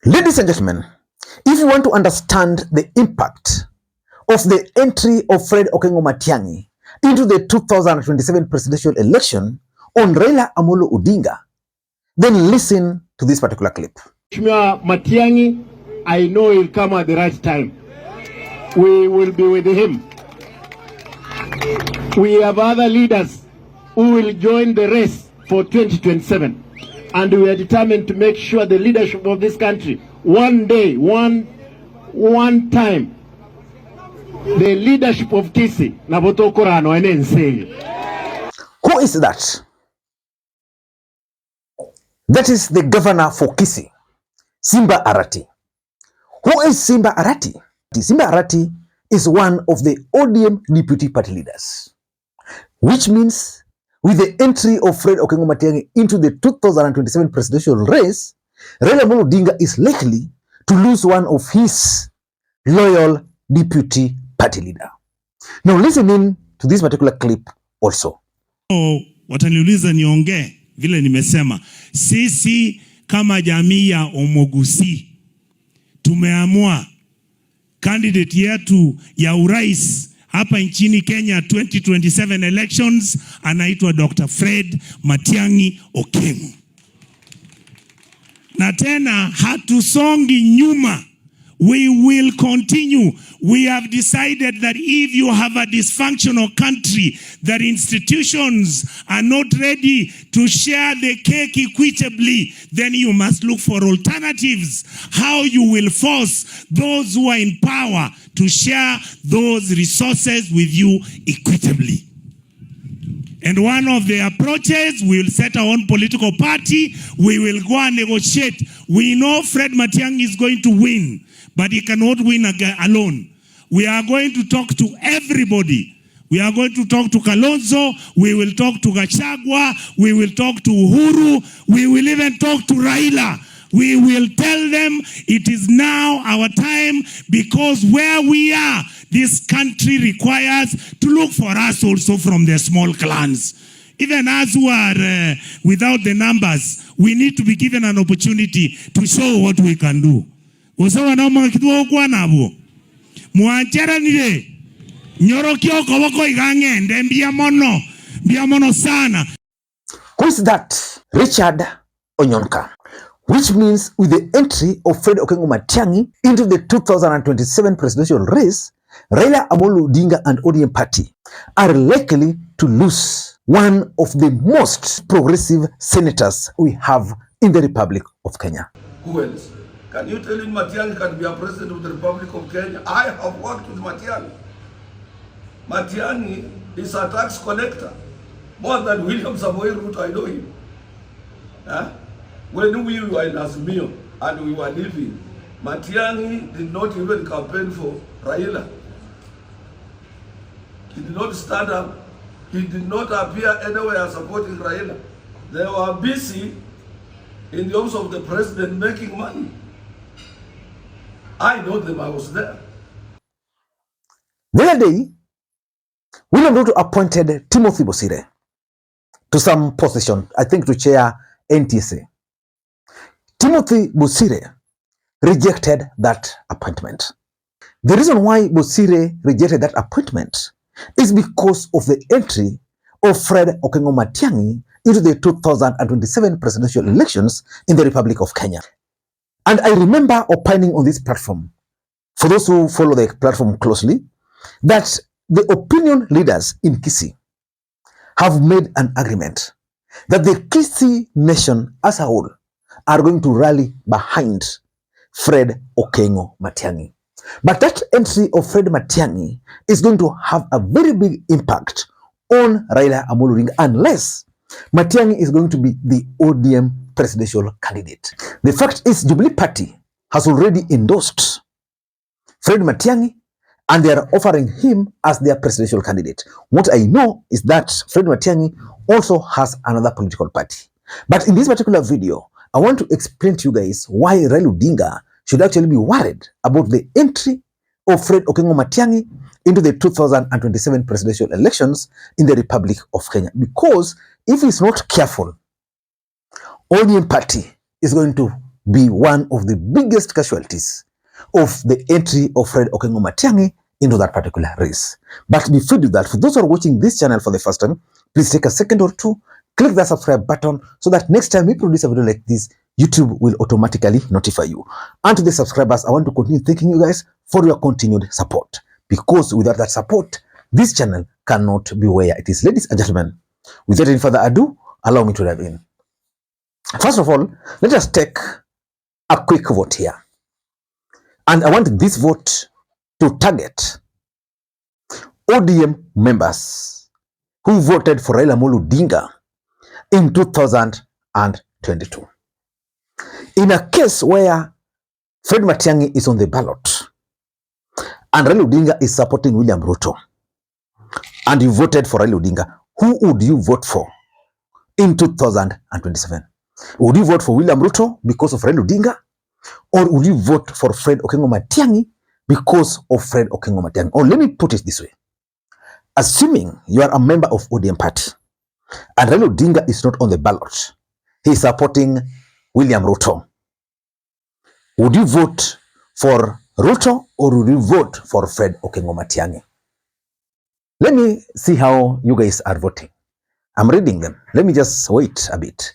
Ladies and gentlemen, if you want to understand the impact of the entry of Fred Matiangi into the 2027 presidential election on Raila Odinga, then listen to this particular clip. Matiangi, I know he'll come at the right time. We will be with him. We have other leaders who will join the race for 2027. And we are determined to make sure the leadership of this country, one day, one time, the leadership of Kisii, Who is that? That is the governor for Kisii, Simba Arati. Who is Simba Arati? Simba Arati is one of the ODM deputy party leaders, which means with the entry of Fred Matiangi into the 2027 presidential race, Raila Odinga is likely to lose one of his loyal deputy party leader. Now listen in to this particular clip also. Wataniuliza niongee vile nimesema, sisi kama jamii ya Omogusi tumeamua candidate yetu ya urais hapa nchini Kenya 2027 elections anaitwa Dr. Fred Matiangi Okengo. Na tena hatusongi nyuma. We will continue. We have decided that if you have a dysfunctional country, that institutions are not ready to share the cake equitably, then you must look for alternatives. How you will force those who are in power to share those resources with you equitably. And one of the approaches, we will set our own political party. We will go and negotiate. We know Fred Matiangi is going to win, but he cannot win alone. We are going to talk to everybody. We are going to talk to Kalonzo. We will talk to Gachagua. We will talk to Uhuru. We will even talk to Raila. We will tell them it is now our time, because where we are, this country requires to look for us also from the small clans. Even as who are without the numbers, we need to be given an opportunity to show what we can do. Usawa na mwakitua kwa nabo. Muanchera nile. Nyorokio kawako igangende mbia mono sana. Who is that? Richard Onyonka. Which means with the entry of Fred Matiangi into the 2027 presidential race, Raila Odinga and ODM party are likely to lose one of the most progressive senators we have in the Republic of Kenya. Who else? Can you tell him Matiangi can be a president of the Republic of Kenya? I have worked with Matiangi. Matiangi is a tax collector. More than William Samoei Ruto, I know him. Huh? When we were in Azimio and we were living, Matiangi did not even campaign for Raila. He did not stand up. He did not appear anywhere supporting Raila. They were busy in the office of the president making money. I know them, I was there. The other day, William Ruto appointed Timothy Bosire to some position, I think to chair NTSA. Timothy Bosire rejected that appointment. The reason why Bosire rejected that appointment is because of the entry of Fred Matiangi into the 2027 presidential elections in the Republic of Kenya. And I remember opining on this platform, for those who follow the platform closely, that the opinion leaders in Kisii have made an agreement that the Kisii nation as a whole are going to rally behind Fred Matiangi. But that entry of Fred Matiangi is going to have a very big impact on Raila Odinga unless Matiangi is going to be the ODM presidential candidate. The fact is, Jubilee Party has already endorsed Fred Matiangi and they are offering him as their presidential candidate. What I know is that Fred Matiangi also has another political party. But in this particular video, I want to explain to you guys why Raila Odinga should actually be worried about the entry of Fred Matiangi into the 2027 presidential elections in the Republic of Kenya. Because if he's not careful, ODM party is going to be one of the biggest casualties of the entry of Fred Matiangi into that particular race. But before we do that, for those who are watching this channel for the first time, please take a second or two, click that subscribe button so that next time we produce a video like this, YouTube will automatically notify you. And to the subscribers, I want to continue thanking you guys for your continued support, because without that support, this channel cannot be where it is. Ladies and gentlemen, without any further ado, allow me to dive in. First of all, let us take a quick vote here. And I want this vote to target ODM members who voted for Raila Odinga in 2022. In a case where Fred Matiangi is on the ballot and Raila Odinga is supporting William Ruto, and you voted for Raila Odinga, who would you vote for in 2027? Would you vote for William Ruto because of Raila Odinga, or would you vote for Fred Matiangi because of Fred Matiangi? Or let me put it this way. Assuming you are a member of ODM party and Raila Odinga is not on the ballot, he is supporting William Ruto, would you vote for Ruto or would you vote for Fred Matiangi? Let me see how you guys are voting. I'm reading them. Let me just wait a bit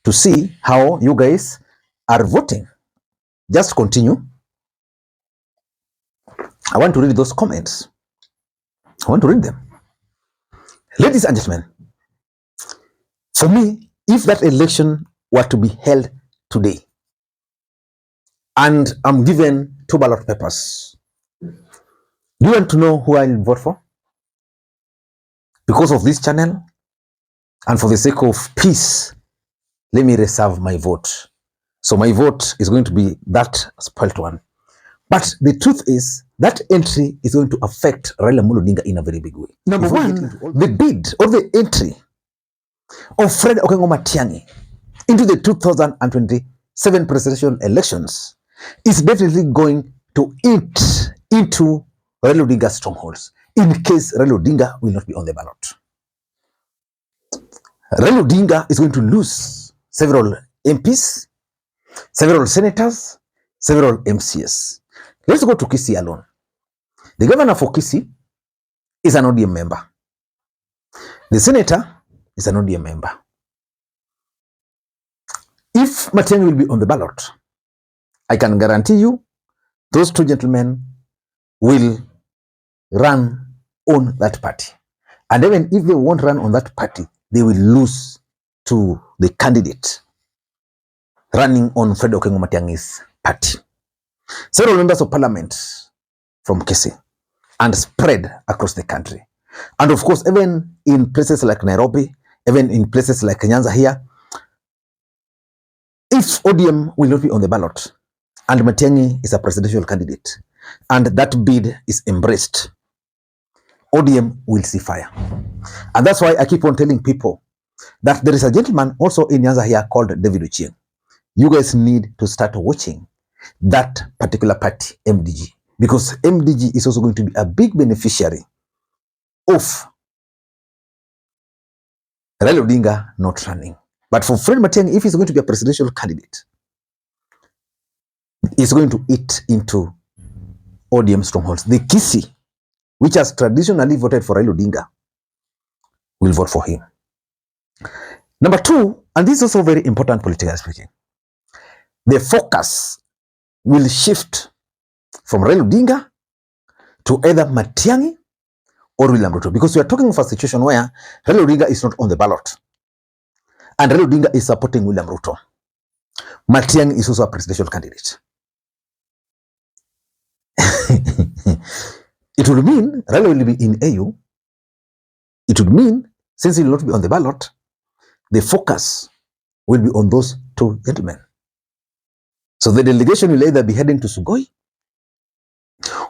to see how you guys are voting. Just continue. I want to read those comments. I want to read them. Ladies and gentlemen, for me, if that election were to be held today and I'm given 2 ballot papers, do you want to know who I'll vote for? Because of this channel and for the sake of peace, let me reserve my vote. So my vote is going to be that spoilt one. But the truth is that entry is going to affect Raila Odinga in a very big way. Number one, the bid or the entry of Fred Matiangi into the 2027 presidential elections is definitely going to eat into Raila Odinga's strongholds in case Raila Odinga will not be on the ballot. Raila Odinga is going to lose several MPs, several senators, several MCs. Let's go to Kisii alone. The governor for Kisii is an ODM member. The senator is an ODM member. If Matiangi will be on the ballot, I can guarantee you those 2 gentlemen will run on that party. And even if they won't run on that party, they will lose to the candidate running on Fred Matiangi's party. Several members of parliament from Kisii and spread across the country. And of course, even in places like Nairobi, even in places like Nyanza here, if ODM will not be on the ballot and Matiangi is a presidential candidate and that bid is embraced, ODM will see fire. And that's why I keep on telling people that there is a gentleman also in Nyanza here called David Ochieng. You guys need to start watching that particular party, MDG, because MDG is also going to be a big beneficiary of Raila Odinga not running. But for Fred Matiangi, if he's going to be a presidential candidate, he's going to eat into ODM strongholds. The Kisii, which has traditionally voted for Raila Odinga, will vote for him. Number 2, and this is also very important politically speaking, the focus will shift from Raila Odinga to either Matiangi or William Ruto, because we are talking of a situation where Raila Odinga is not on the ballot and Raila Odinga is supporting William Ruto. Matiangi is also a presidential candidate. It would mean Raila will be in AU. It would mean, since he will not be on the ballot, the focus will be on those 2 gentlemen. So the delegation will either be heading to Sugoi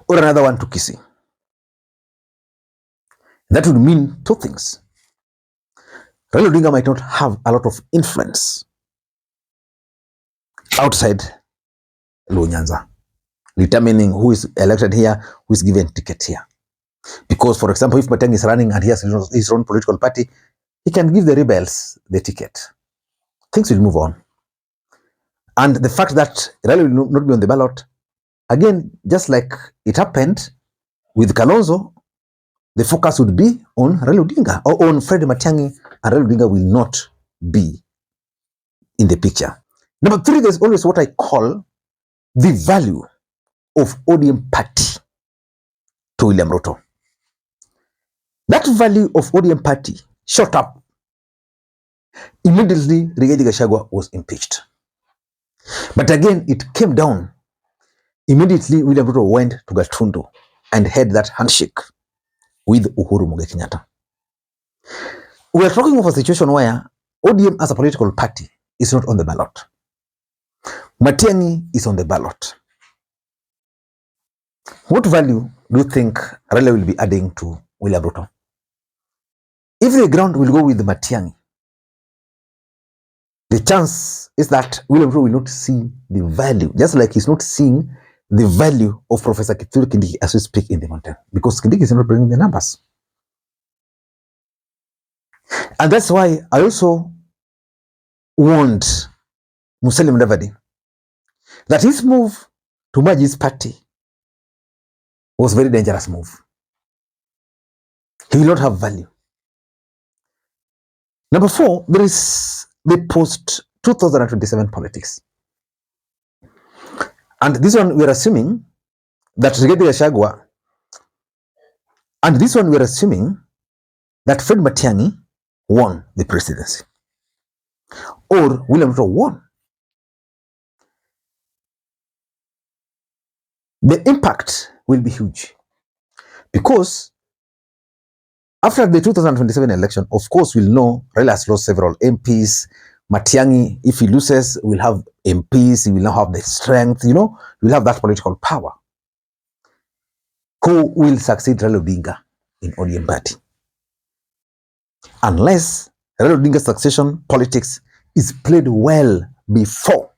or another one to Kisii. That would mean 2 things. Raila Odinga might not have a lot of influence outside Nyanza, determining who is elected here, who is given ticket here. Because, for example, if Matiangi is running and he has his own political party, he can give the rebels the ticket. Things will move on. And the fact that Raila will not be on the ballot, again, just like it happened with Kalonzo, the focus would be on Raila Odinga or on Fred Matiangi, and Raila Odinga will not be in the picture. Number three, there's always what I call the value of ODM party to William Ruto. That value of ODM party shot up. Immediately, Rigathi Gachagua was impeached. But again, it came down. Immediately, William Ruto went to Gatundu and had that handshake with Uhuru Kenyatta. We are talking of a situation where ODM as a political party is not on the ballot. Matiangi is on the ballot. What value do you think Raila will be adding to William Ruto? If the ground will go with Matiangi, the chance is that William Ruto will not see the value, just like he's not seeing the value of Professor Kithure Kindiki as we speak in the mountain, because Kindiki is not bringing the numbers. And that's why I also warned Musalia Mudavadi that his move to merge his party was a very dangerous move. He will not have value. Number four, there is the post-2027 politics. And this one we are assuming that Rigathi Gachagua, and this one we are assuming that Fred Matiangi won the presidency, or William Ruto won. The impact will be huge, because after the 2027 election, of course, we'll know Raila has lost several MPs. Matiangi, if he loses, will have MPs. He will now have the strength, will have that political power. Who will succeed Raila Odinga in ODM party? Unless Raila Odinga's succession politics is played well before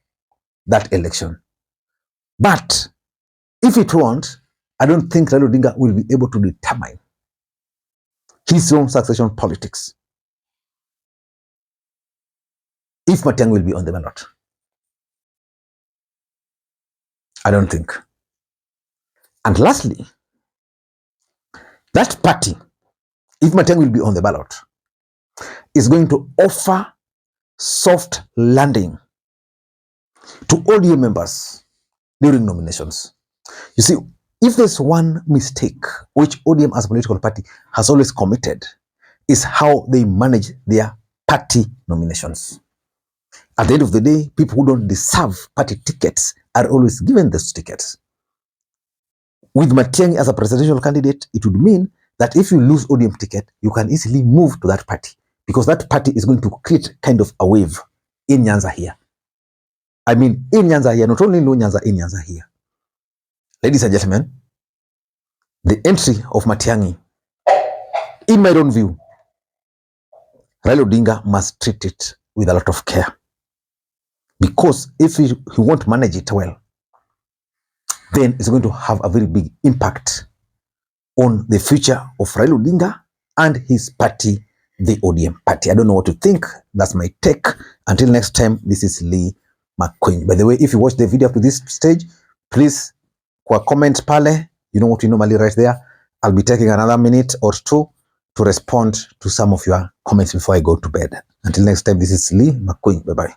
that election. But if it won't, I don't think Raila Odinga will be able to determine his own succession politics if Matiangi will be on the ballot. I don't think. And lastly, that party, if Matiangi will be on the ballot, is going to offer soft landing to ODM members during nominations. You see, if there's one mistake which ODM as a political party has always committed, is how they manage their party nominations. At the end of the day, people who don't deserve party tickets are always given those tickets. With Matiangi as a presidential candidate, it would mean that if you lose ODM ticket, you can easily move to that party, because that party is going to create kind of a wave in Nyanza here. I mean, in Nyanza here, not only in Nyanza, in Nyanza here. Ladies and gentlemen, the entry of Matiangi, in my own view, Raila Odinga must treat it with a lot of care. Because if he won't manage it well, then it's going to have a very big impact on the future of Raila Odinga and his party, the ODM party. I don't know what to think. That's my take. Until next time, this is Lee Makwiny. By the way, if you watch the video up to this stage, please comment pale. You know what you normally write there. I'll be taking another minute or two to respond to some of your comments before I go to bed. Until next time, this is Lee Makwiny. Bye-bye.